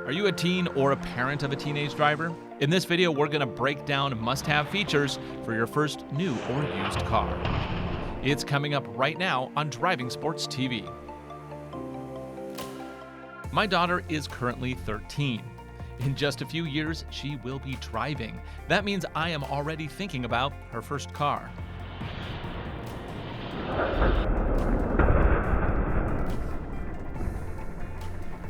Are you a teen or a parent of a teenage driver? In this video, we're going to break down must-have features for your first new or used car. It's coming up right now on Driving Sports TV. My daughter is currently 13. In just a few years, she will be driving. That means I am already thinking about her first car.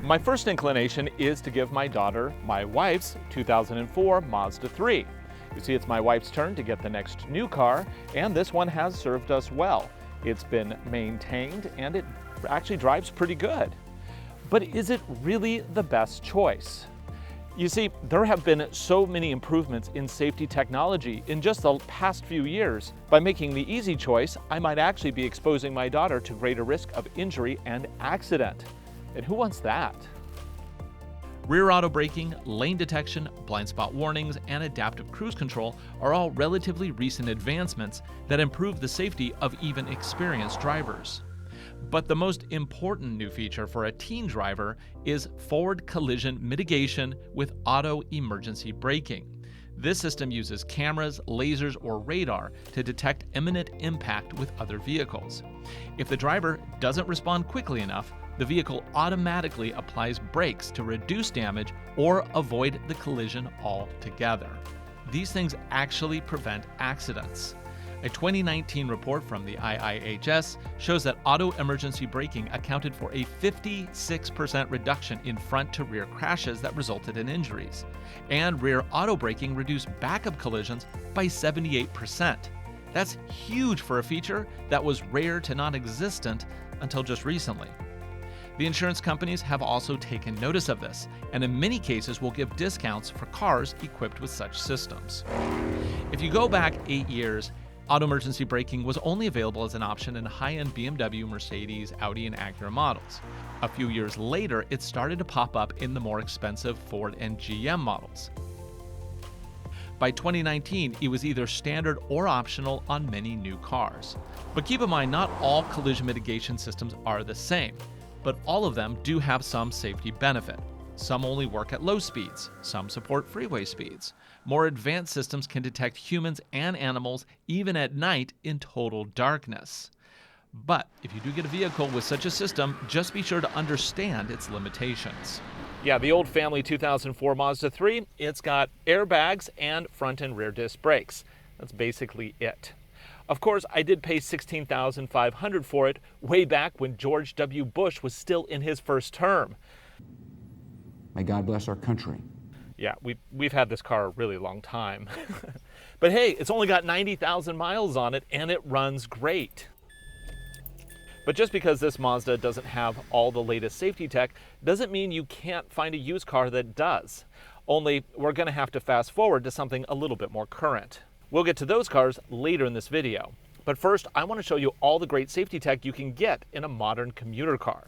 My first inclination is to give my daughter my wife's 2004 Mazda 3. You see, it's my wife's turn to get the next new car, and this one has served us well. It's been maintained, and it actually drives pretty good. But is it really the best choice? You see, there have been so many improvements in safety technology in just the past few years. By making the easy choice, I might actually be exposing my daughter to greater risk of injury and accident. And who wants that? Rear auto braking, lane detection, blind spot warnings, and adaptive cruise control are all relatively recent advancements that improve the safety of even experienced drivers. But the most important new feature for a teen driver is forward collision mitigation with auto emergency braking. This system uses cameras, lasers, or radar to detect imminent impact with other vehicles. If the driver doesn't respond quickly enough, the vehicle automatically applies brakes to reduce damage or avoid the collision altogether. These things actually prevent accidents. A 2019 report from the IIHS shows that auto emergency braking accounted for a 56% reduction in front-to-rear crashes that resulted in injuries, and rear auto braking reduced backup collisions by 78%. That's huge for a feature that was rare to non-existent until just recently. The insurance companies have also taken notice of this, and in many cases will give discounts for cars equipped with such systems. If you go back 8 years, auto emergency braking was only available as an option in high-end BMW, Mercedes, Audi, and Acura models. A few years later, it started to pop up in the more expensive Ford and GM models. By 2019, it was either standard or optional on many new cars. But keep in mind, not all collision mitigation systems are the same, but all of them do have some safety benefit. Some only work at low speeds, some support freeway speeds. More advanced systems can detect humans and animals even at night in total darkness. But if you do get a vehicle with such a system, just be sure to understand its limitations. Yeah, the old family 2004 Mazda 3, it's got airbags and front and rear disc brakes. That's basically it. Of course, I did pay $16,500 for it way back when George W. Bush was still in his first term. May God bless our country. Yeah, we've had this car a really long time. But hey, it's only got 90,000 miles on it and it runs great. But just because this Mazda doesn't have all the latest safety tech doesn't mean you can't find a used car that does. Only we're going to have to fast forward to something a little bit more current. We'll get to those cars later in this video. But first, I want to show you all the great safety tech you can get in a modern commuter car.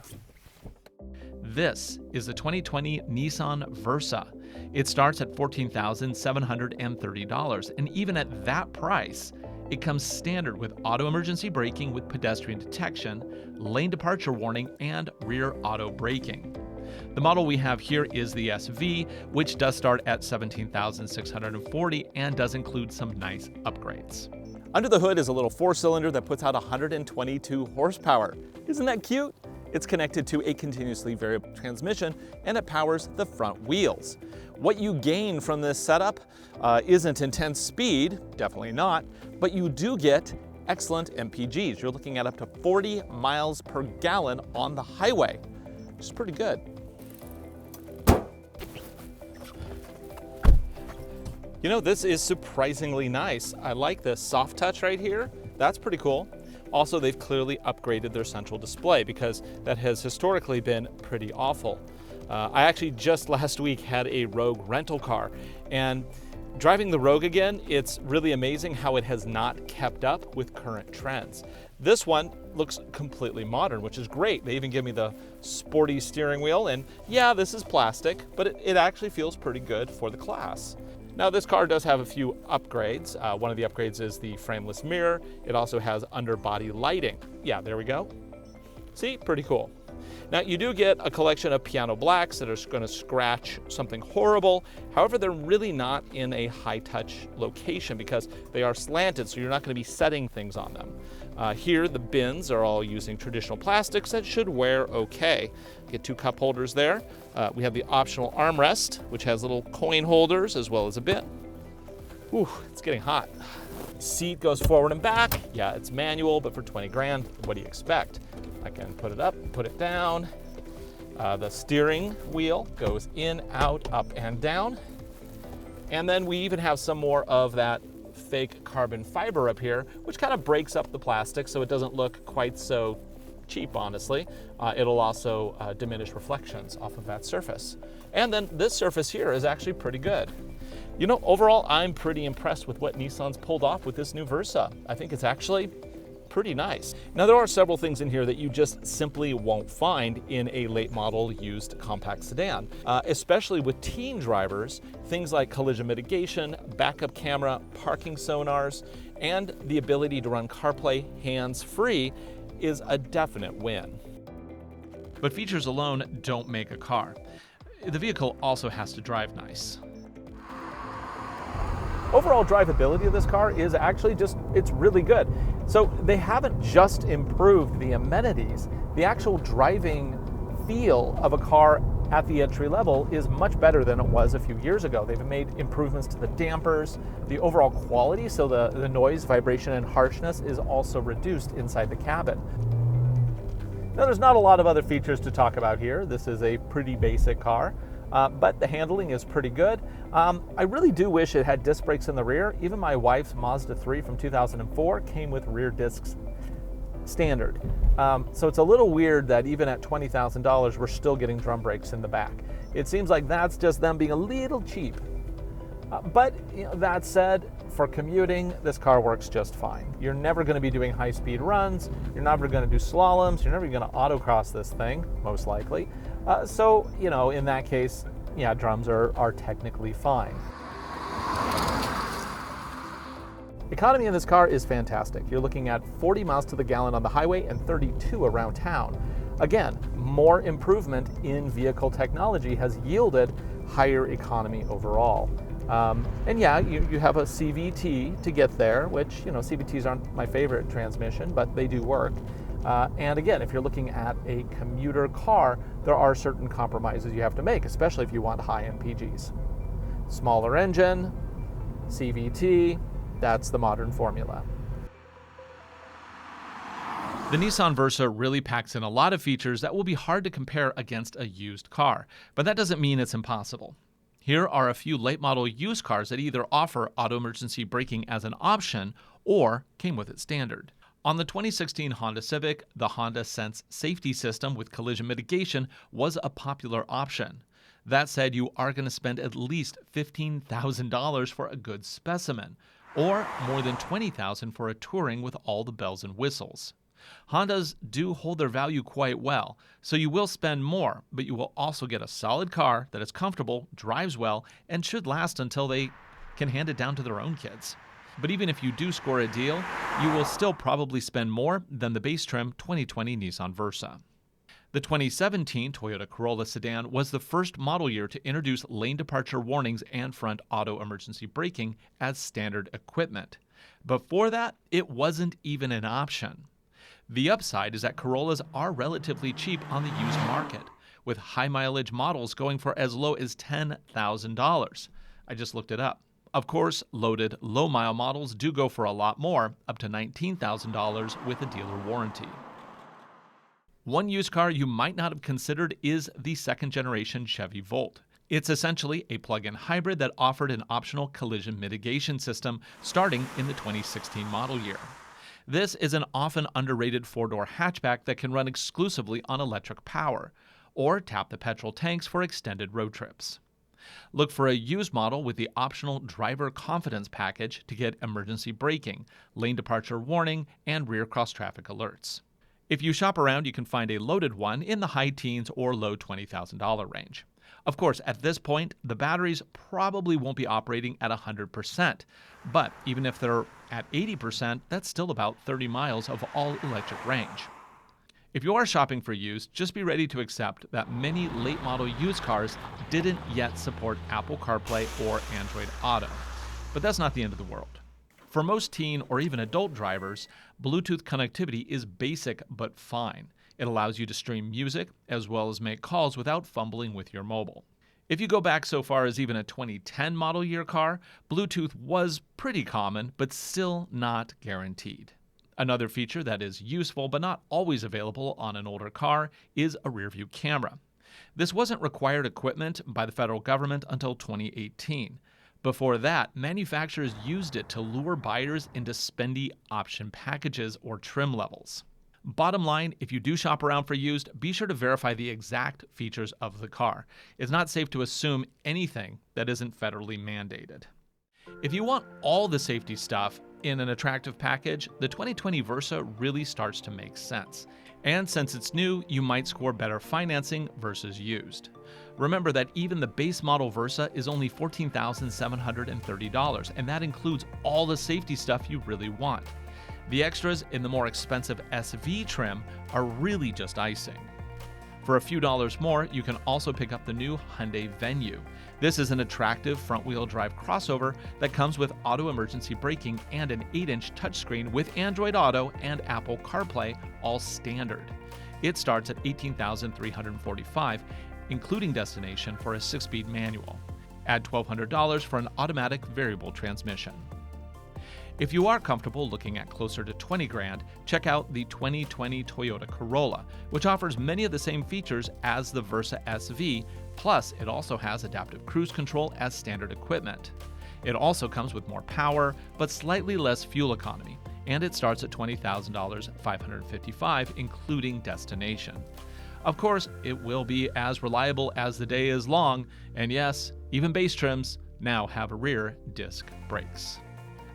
This is the 2020 Nissan Versa. It starts at $14,730, and even at that price, it comes standard with auto emergency braking with pedestrian detection, lane departure warning, and rear auto braking. The model we have here is the SV, which does start at $17,640 and does include some nice upgrades. Under the hood is a little 4-cylinder that puts out 122 horsepower. Isn't that cute? It's connected to a continuously variable transmission, and it powers the front wheels. What you gain from this setup isn't intense speed, definitely not, but you do get excellent MPGs. You're looking at up to 40 miles per gallon on the highway, which is pretty good. You know, this is surprisingly nice. I like this soft touch right here. That's pretty cool. Also, they've clearly upgraded their central display because that has historically been pretty awful. I actually just last week had a Rogue rental car, and driving the Rogue again, it's really amazing how it has not kept up with current trends. This one looks completely modern, which is great. They even give me the sporty steering wheel, and yeah, this is plastic, but it actually feels pretty good for the class. Now, this car does have a few upgrades. One of the upgrades is the frameless mirror. It also has underbody lighting. Yeah, there we go. See, pretty cool. Now, you do get a collection of piano blacks that are going to scratch something horrible. However, they're really not in a high-touch location because they are slanted, so you're not going to be setting things on them. Here, the bins are all using traditional plastics that should wear okay. Get 2 cup holders there. We have the optional armrest, which has little coin holders as well as a bin. Ooh, it's getting hot. Seat goes forward and back. Yeah, it's manual, but for 20 grand, what do you expect? I can put it up, put it down. The steering wheel goes in, out, up, and down. And then we even have some more of that fake carbon fiber up here, which kind of breaks up the plastic so it doesn't look quite so cheap, honestly. It'll also diminish reflections off of that surface. And then this surface here is actually pretty good. You know, overall, I'm pretty impressed with what Nissan's pulled off with this new Versa. I think it's actually pretty nice. Now, there are several things in here that you just simply won't find in a late model used compact sedan, especially with teen drivers. Things like collision mitigation, backup camera, parking sonars, and the ability to run CarPlay hands-free is a definite win. But features alone don't make a car. The vehicle also has to drive nice. Overall drivability of this car is actually it's really good. So they haven't just improved the amenities, the actual driving feel of a car at the entry level is much better than it was a few years ago. They've made improvements to the dampers, the overall quality, so the noise, vibration, and harshness is also reduced inside the cabin. Now, there's not a lot of other features to talk about here. This is a pretty basic car. But the handling is pretty good. I really do wish it had disc brakes in the rear. Even my wife's Mazda 3 from 2004 came with rear discs standard. So it's a little weird that even at $20,000, we're still getting drum brakes in the back. It seems like that's just them being a little cheap. But you know, that said, for commuting, this car works just fine. You're never going to be doing high-speed runs. You're never going to do slaloms. You're never going to autocross this thing, most likely. So, you know, in that case, yeah, drums are technically fine. Economy in this car is fantastic. You're looking at 40 miles to the gallon on the highway and 32 around town. Again, more improvement in vehicle technology has yielded higher economy overall. And yeah, you have a CVT to get there, which, you know, CVTs aren't my favorite transmission, but they do work. And again, if you're looking at a commuter car, there are certain compromises you have to make, especially if you want high MPGs. Smaller engine, CVT, that's the modern formula. The Nissan Versa really packs in a lot of features that will be hard to compare against a used car, but that doesn't mean it's impossible. Here are a few late model used cars that either offer auto emergency braking as an option or came with it standard. On the 2016 Honda Civic, the Honda Sense safety system with collision mitigation was a popular option. That said, you are going to spend at least $15,000 for a good specimen, or more than $20,000 for a touring with all the bells and whistles. Hondas do hold their value quite well, so you will spend more, but you will also get a solid car that is comfortable, drives well, and should last until they can hand it down to their own kids. But even if you do score a deal, you will still probably spend more than the base trim 2020 Nissan Versa. The 2017 Toyota Corolla sedan was the first model year to introduce lane departure warnings and front auto emergency braking as standard equipment. Before that, it wasn't even an option. The upside is that Corollas are relatively cheap on the used market, with high mileage models going for as low as $10,000. I just looked it up. Of course, loaded low-mile models do go for a lot more, up to $19,000 with a dealer warranty. One used car you might not have considered is the second-generation Chevy Volt. It's essentially a plug-in hybrid that offered an optional collision mitigation system starting in the 2016 model year. This is an often underrated four-door hatchback that can run exclusively on electric power, or tap the petrol tanks for extended road trips. Look for a used model with the optional driver confidence package to get emergency braking, lane departure warning, and rear cross-traffic alerts. If you shop around, you can find a loaded one in the high teens or low $20,000 range. Of course, at this point, the batteries probably won't be operating at 100%, but even if they're at 80%, that's still about 30 miles of all-electric range. If you are shopping for used, just be ready to accept that many late model used cars didn't yet support Apple CarPlay or Android Auto. But that's not the end of the world. For most teen or even adult drivers, Bluetooth connectivity is basic but fine. It allows you to stream music as well as make calls without fumbling with your mobile. If you go back so far as even a 2010 model year car, Bluetooth was pretty common, but still not guaranteed. Another feature that is useful but not always available on an older car is a rear-view camera. This wasn't required equipment by the federal government until 2018. Before that, manufacturers used it to lure buyers into spendy option packages or trim levels. Bottom line, if you do shop around for used, be sure to verify the exact features of the car. It's not safe to assume anything that isn't federally mandated. If you want all the safety stuff in an attractive package, the 2020 Versa really starts to make sense. And since it's new, you might score better financing versus used. Remember that even the base model Versa is only $14,730, and that includes all the safety stuff you really want. The extras in the more expensive SV trim are really just icing. For a few dollars more, you can also pick up the new Hyundai Venue. This is an attractive front-wheel drive crossover that comes with auto emergency braking and an 8-inch touchscreen with Android Auto and Apple CarPlay, all standard. It starts at $18,345, including destination for a 6-speed manual. Add $1,200 for an automatic variable transmission. If you are comfortable looking at closer to $20,000, check out the 2020 Toyota Corolla, which offers many of the same features as the Versa SV, plus it also has adaptive cruise control as standard equipment. It also comes with more power, but slightly less fuel economy, and it starts at $20,555, including destination. Of course, it will be as reliable as the day is long, and yes, even base trims now have rear disc brakes.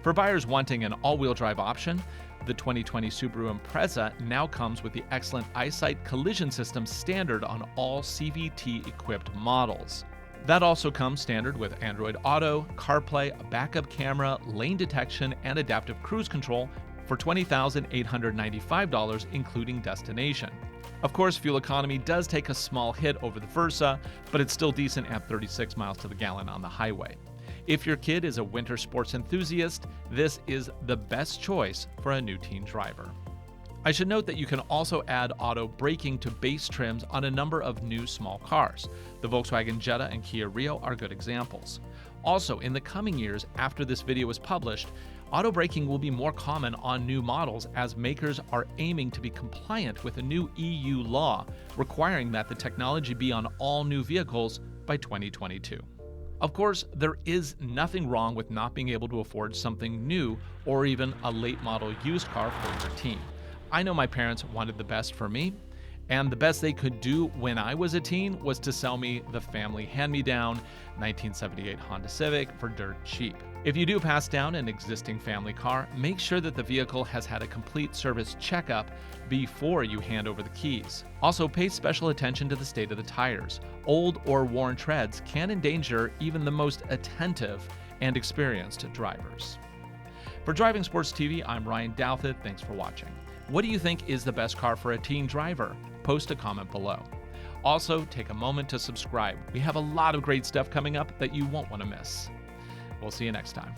For buyers wanting an all-wheel drive option, the 2020 Subaru Impreza now comes with the excellent EyeSight collision system standard on all CVT-equipped models. That also comes standard with Android Auto, CarPlay, a backup camera, lane detection, and adaptive cruise control for $20,895, including destination. Of course, fuel economy does take a small hit over the Versa, but it's still decent at 36 miles to the gallon on the highway. If your kid is a winter sports enthusiast, this is the best choice for a new teen driver. I should note that you can also add auto braking to base trims on a number of new small cars. The Volkswagen Jetta and Kia Rio are good examples. Also, in the coming years after this video is published, auto braking will be more common on new models as makers are aiming to be compliant with a new EU law requiring that the technology be on all new vehicles by 2022. Of course, there is nothing wrong with not being able to afford something new or even a late model used car for your teen. I know my parents wanted the best for me, and the best they could do when I was a teen was to sell me the family hand-me-down 1978 Honda Civic for dirt cheap. If you do pass down an existing family car, make sure that the vehicle has had a complete service checkup before you hand over the keys. Also, pay special attention to the state of the tires. Old or worn treads can endanger even the most attentive and experienced drivers. For Driving Sports TV, I'm Ryan Douthit. Thanks for watching. What do you think is the best car for a teen driver? Post a comment below. Also, take a moment to subscribe. We have a lot of great stuff coming up that you won't want to miss. We'll see you next time.